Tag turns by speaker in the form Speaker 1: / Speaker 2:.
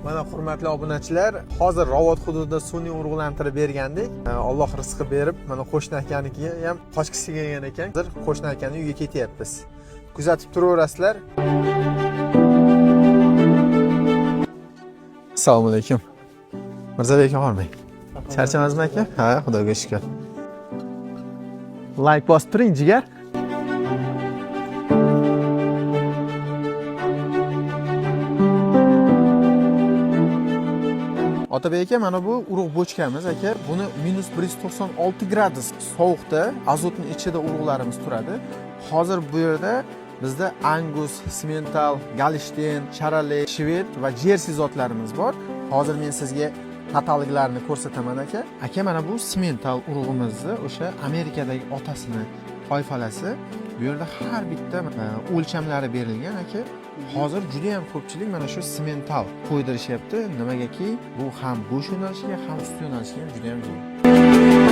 Speaker 1: Mana hurmatli obunachilar, hozir Ravot hududida sun'iy urug'lantirib bergandik. Alloh rizqi berib, mana qo'shni akanikiga ham qochgisi kelgan ekan. Hozir qo'shni akani uyiga ketyapmiz. Kuzatib turaverasizlar. Assalomu alaykum. Mirzabek bormi? Charchamadingizmi aka? Ha, Xudoga shukr. Like bosib turing, jigar. Otabek aka, mana bu urug' bochkamiz aka. Buni -196 gradus sovuqda azotning ichida urug'larimiz turadi. Hozir bu yerda bizda Angus, Simmental, Galishten, Charolais, Shved va Jersey zotlarimiz bor. Hozir men sizga kataloglarini ko'rsataman aka. Aka, mana bu Simmental urug'imizni o'sha Amerikadagi otasini toifalasi. Bu yerda har bitta o'lchamlari berilgan aka. Hozir juda ham ko'pchilik mana shu Simmental qo'ydirishyapti. Nimagaki, bu ham bo'sh yo'nalishga, ham ust yo'nalishga ham juda ham zo'r.